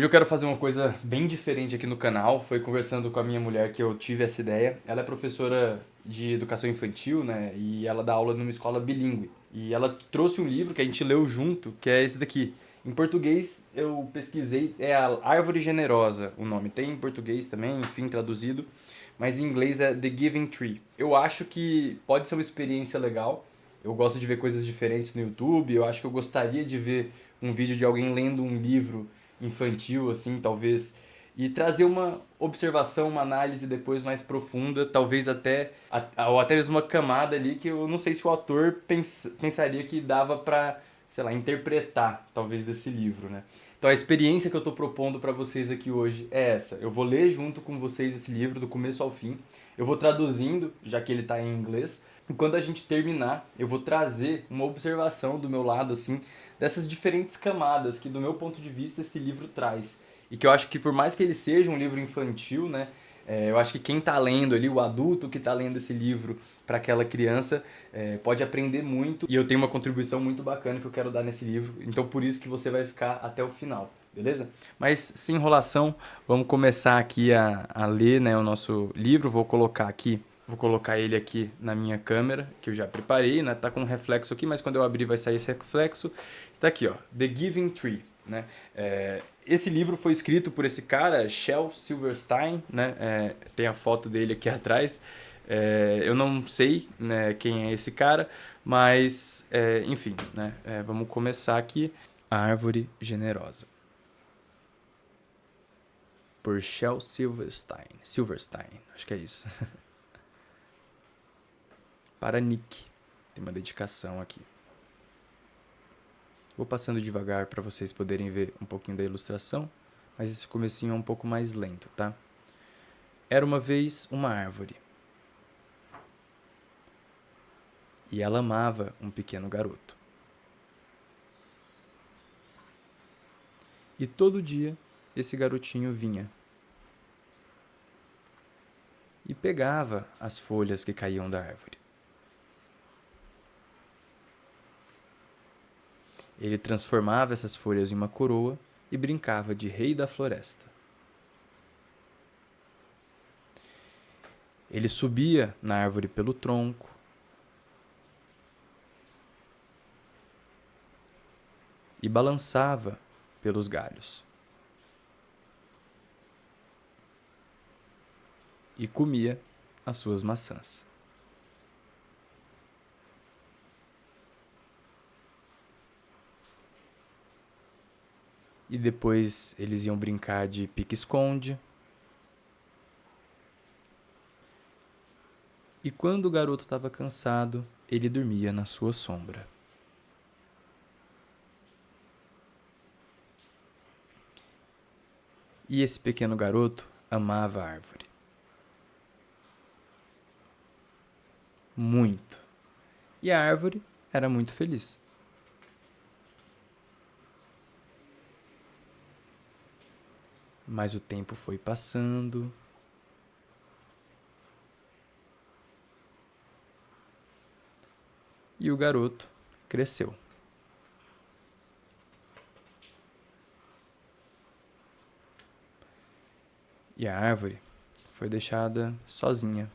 Hoje eu quero fazer uma coisa bem diferente aqui no canal. Foi conversando com a minha mulher que eu tive essa ideia. Ela é professora de educação infantil, né? E ela dá aula numa escola bilíngue. E ela trouxe um livro que a gente leu junto, que é esse daqui. Em português eu pesquisei, é a Árvore Generosa o nome. Tem em português também, enfim, traduzido. Mas em inglês é The Giving Tree. Eu acho que pode ser uma experiência legal. Eu gosto de ver coisas diferentes no YouTube. Eu acho que eu gostaria de ver um vídeo de alguém lendo um livro infantil, assim, talvez, e trazer uma observação, uma análise depois mais profunda, talvez até, ou até mesmo uma camada ali que eu não sei se o autor pensaria que dava pra, sei lá, interpretar, talvez, desse livro, né? Então a experiência que eu tô propondo pra vocês aqui hoje é essa. Eu vou ler junto com vocês esse livro do começo ao fim. Eu vou traduzindo, já que ele tá em inglês. E quando a gente terminar, eu vou trazer uma observação do meu lado, assim, dessas diferentes camadas que, do meu ponto de vista, esse livro traz. E que eu acho que, por mais que ele seja um livro infantil, né, eu acho que quem está lendo ali, o adulto que está lendo esse livro para aquela criança, pode aprender muito. E eu tenho uma contribuição muito bacana que eu quero dar nesse livro. Então, por isso que você vai ficar até o final. Beleza? Mas sem enrolação, vamos começar aqui a ler, né, o nosso livro. Vou colocar ele aqui na minha câmera, que eu já preparei, né? Tá com um reflexo aqui, mas quando eu abrir vai sair esse reflexo. Está aqui, ó, The Giving Tree, né? Esse livro foi escrito por esse cara, Shel Silverstein, né? Tem a foto dele aqui atrás. Eu não sei, né, quem é esse cara, mas, enfim, né? Vamos começar aqui. A Árvore Generosa, por Shel Silverstein. Silverstein, acho que é isso. Para Nick. Tem uma dedicação aqui. Vou passando devagar para vocês poderem ver um pouquinho da ilustração, mas esse comecinho é um pouco mais lento, tá? Era uma vez uma árvore. E ela amava um pequeno garoto. E todo dia esse garotinho vinha e pegava as folhas que caíam da árvore. Ele transformava essas folhas em uma coroa e brincava de rei da floresta. Ele subia na árvore pelo tronco e balançava pelos galhos. E comia as suas maçãs. E depois eles iam brincar de pique-esconde. E quando o garoto estava cansado, ele dormia na sua sombra. E esse pequeno garoto amava a árvore. Muito. E a árvore era muito feliz. Mas o tempo foi passando. E o garoto cresceu. E a árvore foi deixada sozinha.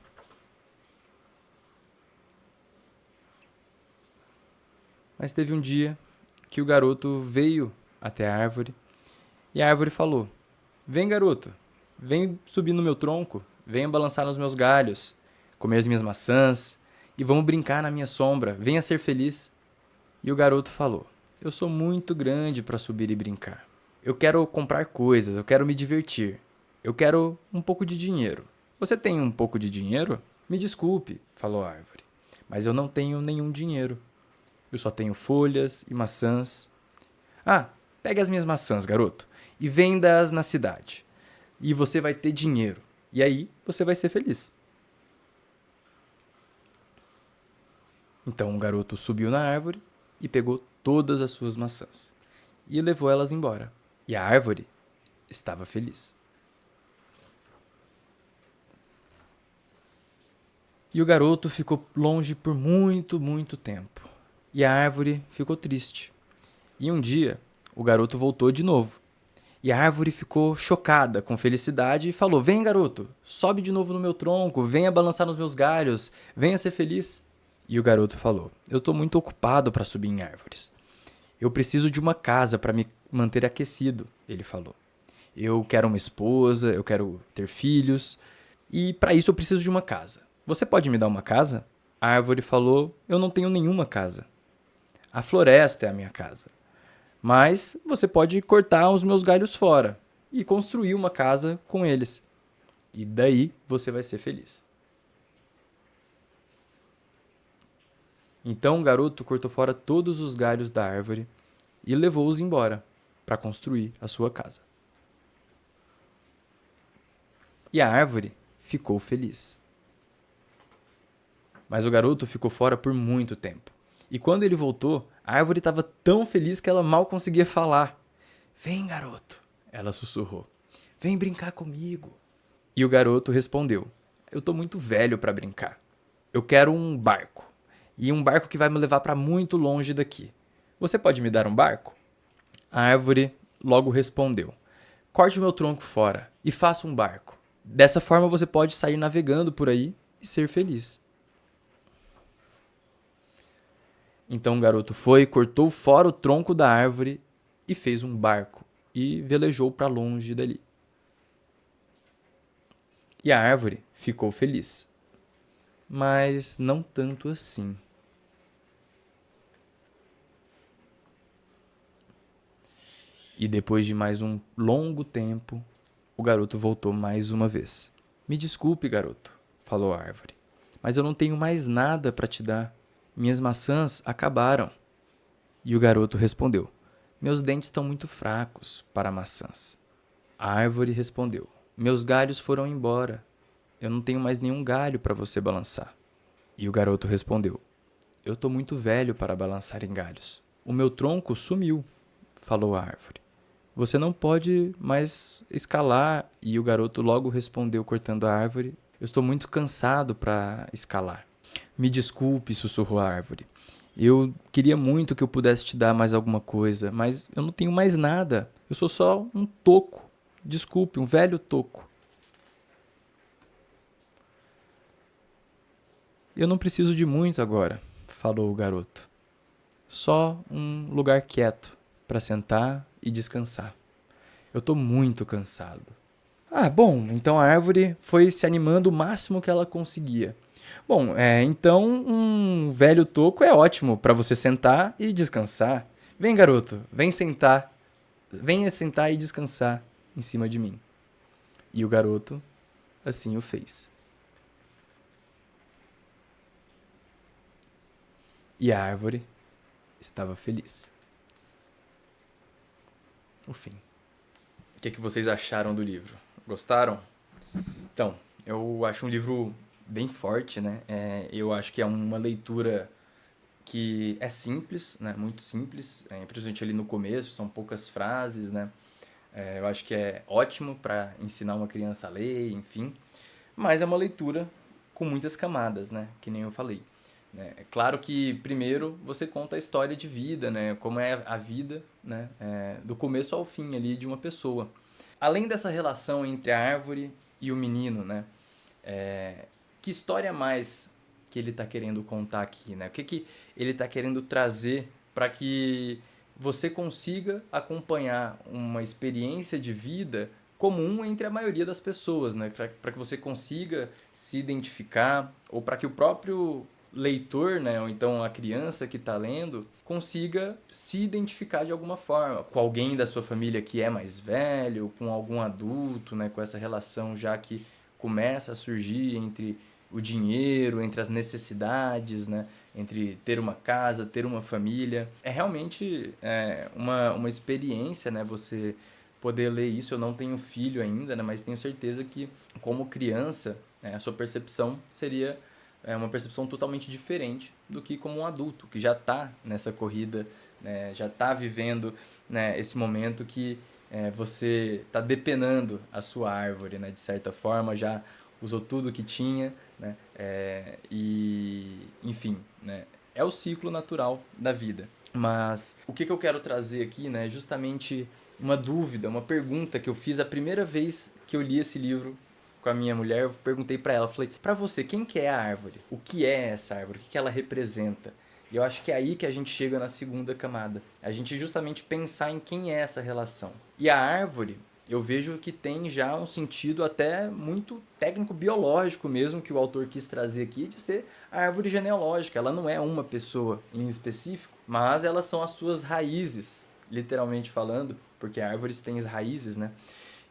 Mas teve um dia que o garoto veio até a árvore e a árvore falou: "Vem, garoto, vem subir no meu tronco, venha balançar nos meus galhos, comer as minhas maçãs e vamos brincar na minha sombra, venha ser feliz." E o garoto falou: "Eu sou muito grande para subir e brincar. Eu quero comprar coisas, eu quero me divertir. Eu quero um pouco de dinheiro. Você tem um pouco de dinheiro?" "Me desculpe", falou a árvore, "mas eu não tenho nenhum dinheiro. Eu só tenho folhas e maçãs." "Ah, pegue as minhas maçãs, garoto, e venda-as na cidade. E você vai ter dinheiro. E aí você vai ser feliz." Então o garoto subiu na árvore e pegou todas as suas maçãs e levou elas embora. E a árvore estava feliz. E o garoto ficou longe por muito, muito tempo. E a árvore ficou triste. E um dia, o garoto voltou de novo. E a árvore ficou chocada com felicidade e falou: vem, garoto, sobe de novo no meu tronco, venha balançar nos meus galhos, venha ser feliz. E o garoto falou: eu estou muito ocupado para subir em árvores. Eu preciso de uma casa para me manter aquecido, ele falou. Eu quero uma esposa, eu quero ter filhos, e para isso eu preciso de uma casa. Você pode me dar uma casa? A árvore falou: eu não tenho nenhuma casa. A floresta é a minha casa. Mas você pode cortar os meus galhos fora e construir uma casa com eles. E daí você vai ser feliz. Então o garoto cortou fora todos os galhos da árvore e levou-os embora para construir a sua casa. E a árvore ficou feliz. Mas o garoto ficou fora por muito tempo. E quando ele voltou, a árvore estava tão feliz que ela mal conseguia falar. Vem, garoto, ela sussurrou. Vem brincar comigo. E o garoto respondeu: eu estou muito velho para brincar. Eu quero um barco. E um barco que vai me levar para muito longe daqui. Você pode me dar um barco? A árvore logo respondeu: corte o meu tronco fora e faça um barco. Dessa forma você pode sair navegando por aí e ser feliz. Então o garoto foi, cortou fora o tronco da árvore e fez um barco e velejou para longe dali. E a árvore ficou feliz, mas não tanto assim. E depois de mais um longo tempo, o garoto voltou mais uma vez. Me desculpe, garoto, falou a árvore, mas eu não tenho mais nada para te dar. Minhas maçãs acabaram. E o garoto respondeu: meus dentes estão muito fracos para maçãs. A árvore respondeu: meus galhos foram embora. Eu não tenho mais nenhum galho para você balançar. E o garoto respondeu: eu estou muito velho para balançar em galhos. O meu tronco sumiu, falou a árvore. Você não pode mais escalar. E o garoto logo respondeu, cortando a árvore: eu estou muito cansado para escalar. Me desculpe, sussurrou a árvore. Eu queria muito que eu pudesse te dar mais alguma coisa, mas eu não tenho mais nada. Eu sou só um toco. Desculpe, um velho toco. Eu não preciso de muito agora, falou o garoto. Só um lugar quieto para sentar e descansar. Eu estou muito cansado. Ah, bom, então a árvore foi se animando o máximo que ela conseguia. Bom, então um velho toco é ótimo para você sentar e descansar. Vem, garoto, vem sentar. Venha sentar e descansar em cima de mim. E o garoto assim o fez. E a árvore estava feliz. O fim. O que vocês acharam do livro? Gostaram? Então, eu acho um livro bem forte, né? Eu acho que é uma leitura que é simples, né? Muito simples, principalmente ali no começo, são poucas frases, né? Eu acho que é ótimo para ensinar uma criança a ler, enfim. Mas é uma leitura com muitas camadas, né? Que nem eu falei. Né? É claro que primeiro você conta a história de vida, né? Como é a vida, né? Do começo ao fim ali de uma pessoa. Além dessa relação entre a árvore e o menino, né? Que história mais que ele está querendo contar aqui, né? O que ele está querendo trazer para que você consiga acompanhar uma experiência de vida comum entre a maioria das pessoas, né? Para que você consiga se identificar ou para que o próprio leitor, né, ou então a criança que está lendo, consiga se identificar de alguma forma com alguém da sua família que é mais velho, com algum adulto, né, com essa relação já que começa a surgir entre o dinheiro, entre as necessidades, né, entre ter uma casa, ter uma família. É realmente uma experiência, né, você poder ler isso. Eu não tenho filho ainda, né, mas tenho certeza que como criança, a sua percepção seria uma percepção totalmente diferente do que como um adulto, que já está nessa corrida, né, já está vivendo, né, esse momento que você está depenando a sua árvore, né, de certa forma, já usou tudo que tinha, né, e enfim, né, é o ciclo natural da vida. Mas o que eu quero trazer aqui, né, justamente uma dúvida, uma pergunta que eu fiz a primeira vez que eu li esse livro com a minha mulher. Eu perguntei pra ela, falei, pra você, quem que é a árvore? O que é essa árvore? O que que ela representa? E eu acho que é aí que a gente chega na segunda camada. A gente justamente pensar em quem é essa relação. E a árvore, eu vejo que tem já um sentido até muito técnico, biológico mesmo, que o autor quis trazer aqui, de ser a árvore genealógica. Ela não é uma pessoa em específico, mas elas são as suas raízes, literalmente falando, porque árvores têm raízes, né?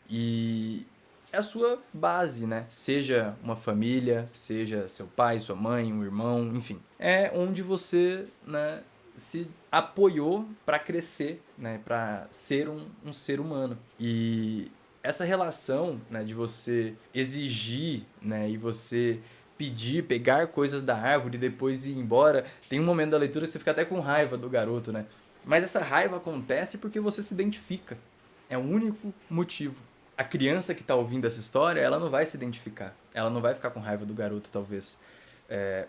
E é a sua base, né? Seja uma família, seja seu pai, sua mãe, um irmão, enfim. É onde você, né, se apoiou para crescer, né, para ser um ser humano. E essa relação, né, de você exigir, né, e você pedir, pegar coisas da árvore e depois ir embora, tem um momento da leitura que você fica até com raiva do garoto, né? Mas essa raiva acontece porque você se identifica. É o único motivo. A criança que está ouvindo essa história, ela não vai se identificar. Ela não vai ficar com raiva do garoto, talvez.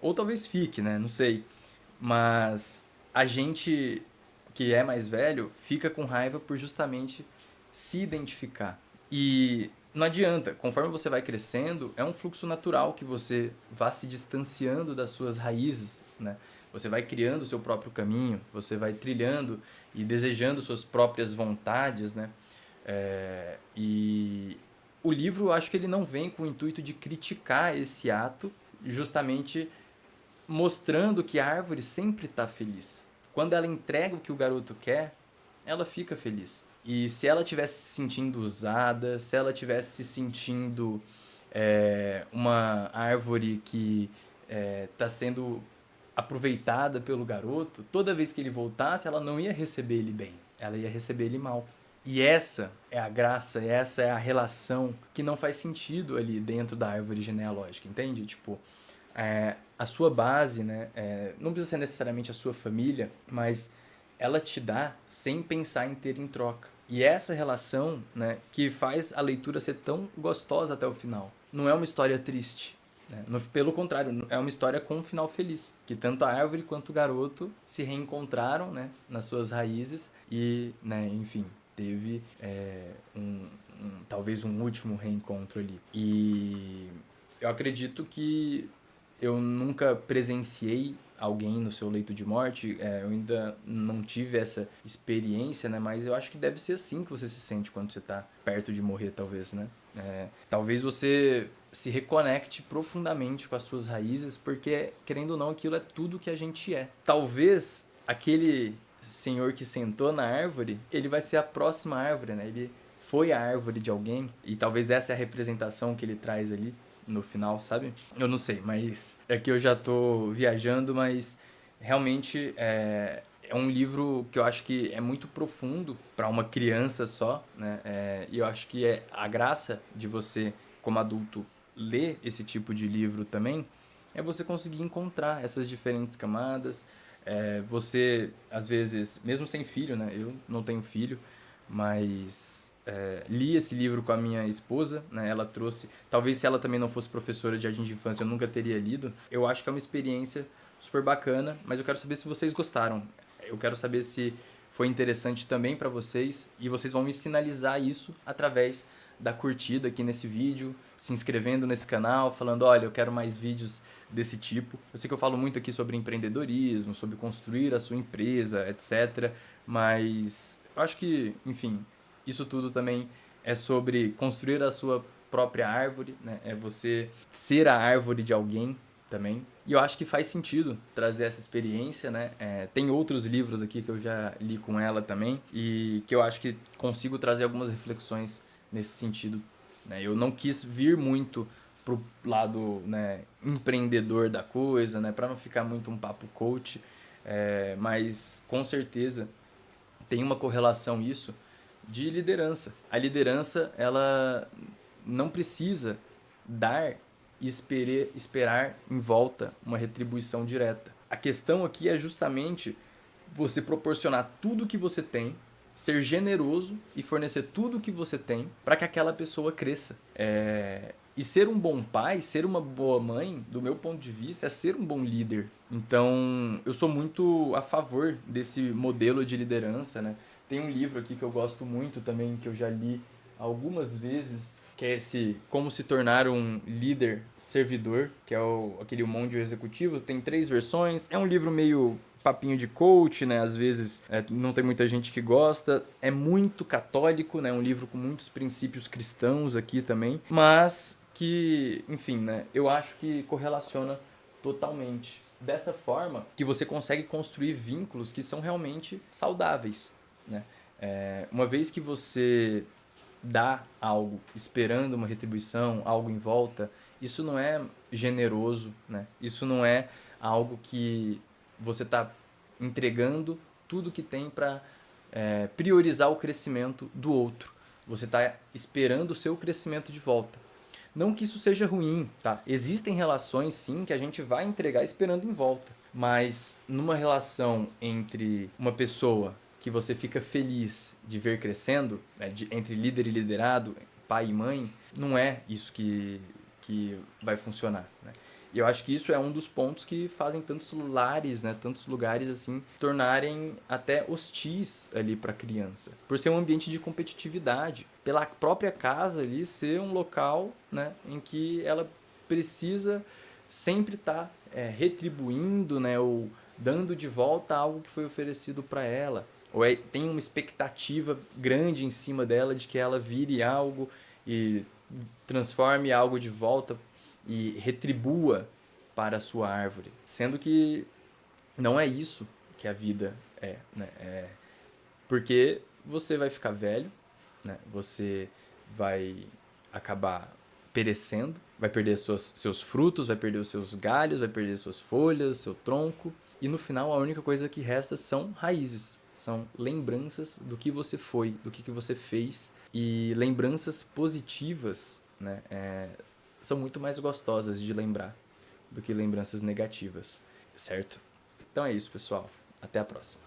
Ou talvez fique, né? Não sei. Mas a gente que é mais velho fica com raiva por justamente se identificar. E não adianta, conforme você vai crescendo, é um fluxo natural que você vá se distanciando das suas raízes, né? Você vai criando o seu próprio caminho, você vai trilhando e desejando suas próprias vontades, né? E o livro, eu acho que ele não vem com o intuito de criticar esse ato, justamente mostrando que a árvore sempre está feliz. Quando ela entrega o que o garoto quer, ela fica feliz. E se ela tivesse se sentindo usada, se ela tivesse se sentindo uma árvore que está sendo aproveitada pelo garoto, toda vez que ele voltasse, ela não ia receber ele bem, ela ia receber ele mal. E essa é a graça, essa é a relação que não faz sentido ali dentro da árvore genealógica, entende? Tipo, a sua base, né? Não precisa ser necessariamente a sua família, mas ela te dá sem pensar em ter em troca. E essa relação, né, que faz a leitura ser tão gostosa até o final. Não é uma história triste, né? Pelo contrário, é uma história com um final feliz. Que tanto a árvore quanto o garoto se reencontraram, né, nas suas raízes e, né, enfim, teve talvez um último reencontro ali. E eu acredito que eu nunca presenciei alguém no seu leito de morte, eu ainda não tive essa experiência, né? Mas eu acho que deve ser assim que você se sente quando você está perto de morrer, talvez, né? Talvez você se reconecte profundamente com as suas raízes, porque, querendo ou não, aquilo é tudo que a gente é. Talvez aquele senhor que sentou na árvore, ele vai ser a próxima árvore, né? Ele foi a árvore de alguém, e talvez essa é a representação que ele traz ali no final, sabe? Eu não sei, mas é que eu já tô viajando, mas realmente é um livro que eu acho que é muito profundo para uma criança só, né? E eu acho que é a graça de você, como adulto, ler esse tipo de livro também, é você conseguir encontrar essas diferentes camadas. Você, às vezes, mesmo sem filho, né? Eu não tenho filho, mas li esse livro com a minha esposa, né? Ela trouxe. Talvez se ela também não fosse professora de jardim de infância, eu nunca teria lido. Eu acho que é uma experiência super bacana, mas eu quero saber se vocês gostaram. Eu quero saber se foi interessante também para vocês e vocês vão me sinalizar isso através da curtida aqui nesse vídeo, se inscrevendo nesse canal, falando, olha, eu quero mais vídeos desse tipo. Eu sei que eu falo muito aqui sobre empreendedorismo, sobre construir a sua empresa, etc. Mas eu acho que, enfim, isso tudo também é sobre construir a sua própria árvore, né? É você ser a árvore de alguém também. E eu acho que faz sentido trazer essa experiência, né? Tem outros livros aqui que eu já li com ela também e que eu acho que consigo trazer algumas reflexões nesse sentido, né? Eu não quis vir muito pro lado, né, empreendedor da coisa, né? Para não ficar muito um papo coach, mas com certeza tem uma correlação isso de liderança. A liderança, ela não precisa dar e esperar em volta uma retribuição direta. A questão aqui é justamente você proporcionar tudo o que você tem, ser generoso e fornecer tudo o que você tem para que aquela pessoa cresça. E ser um bom pai, ser uma boa mãe, do meu ponto de vista, é ser um bom líder. Então, eu sou muito a favor desse modelo de liderança, né? Tem um livro aqui que eu gosto muito também, que eu já li algumas vezes, que é esse Como se tornar um líder servidor, que é aquele O Monge Executivo. Tem 3 versões. É um livro meio papinho de coach, né? Às vezes não tem muita gente que gosta. É muito católico, né? Um livro com muitos princípios cristãos aqui também. Mas que, enfim, né? Eu acho que correlaciona totalmente. Dessa forma que você consegue construir vínculos que são realmente saudáveis, né? Uma vez que você dá algo esperando uma retribuição, algo em volta, isso não é generoso, né? Isso não é algo que você está entregando tudo que tem para priorizar o crescimento do outro. Você está esperando o seu crescimento de volta. Não que isso seja ruim, tá? Existem relações, sim, que a gente vai entregar esperando em volta. Mas numa relação entre uma pessoa que você fica feliz de ver crescendo, né, entre líder e liderado, pai e mãe, não é isso que vai funcionar, né? E eu acho que isso é um dos pontos que fazem tantos lares, né, tantos lugares assim, tornarem até hostis ali para a criança. Por ser um ambiente de competitividade. Pela própria casa ali ser um local, né, em que ela precisa sempre estar retribuindo, né, ou dando de volta algo que foi oferecido para ela. Ou tem uma expectativa grande em cima dela de que ela vire algo e transforme algo de volta e retribua para a sua árvore. Sendo que não é isso que a vida é, né? Porque você vai ficar velho, né? Você vai acabar perecendo, vai perder seus frutos, vai perder os seus galhos, vai perder suas folhas, seu tronco. E no final a única coisa que resta são raízes, são lembranças do que você foi, do que você fez. E lembranças positivas, né, são muito mais gostosas de lembrar do que lembranças negativas, certo? Então é isso, pessoal. Até a próxima.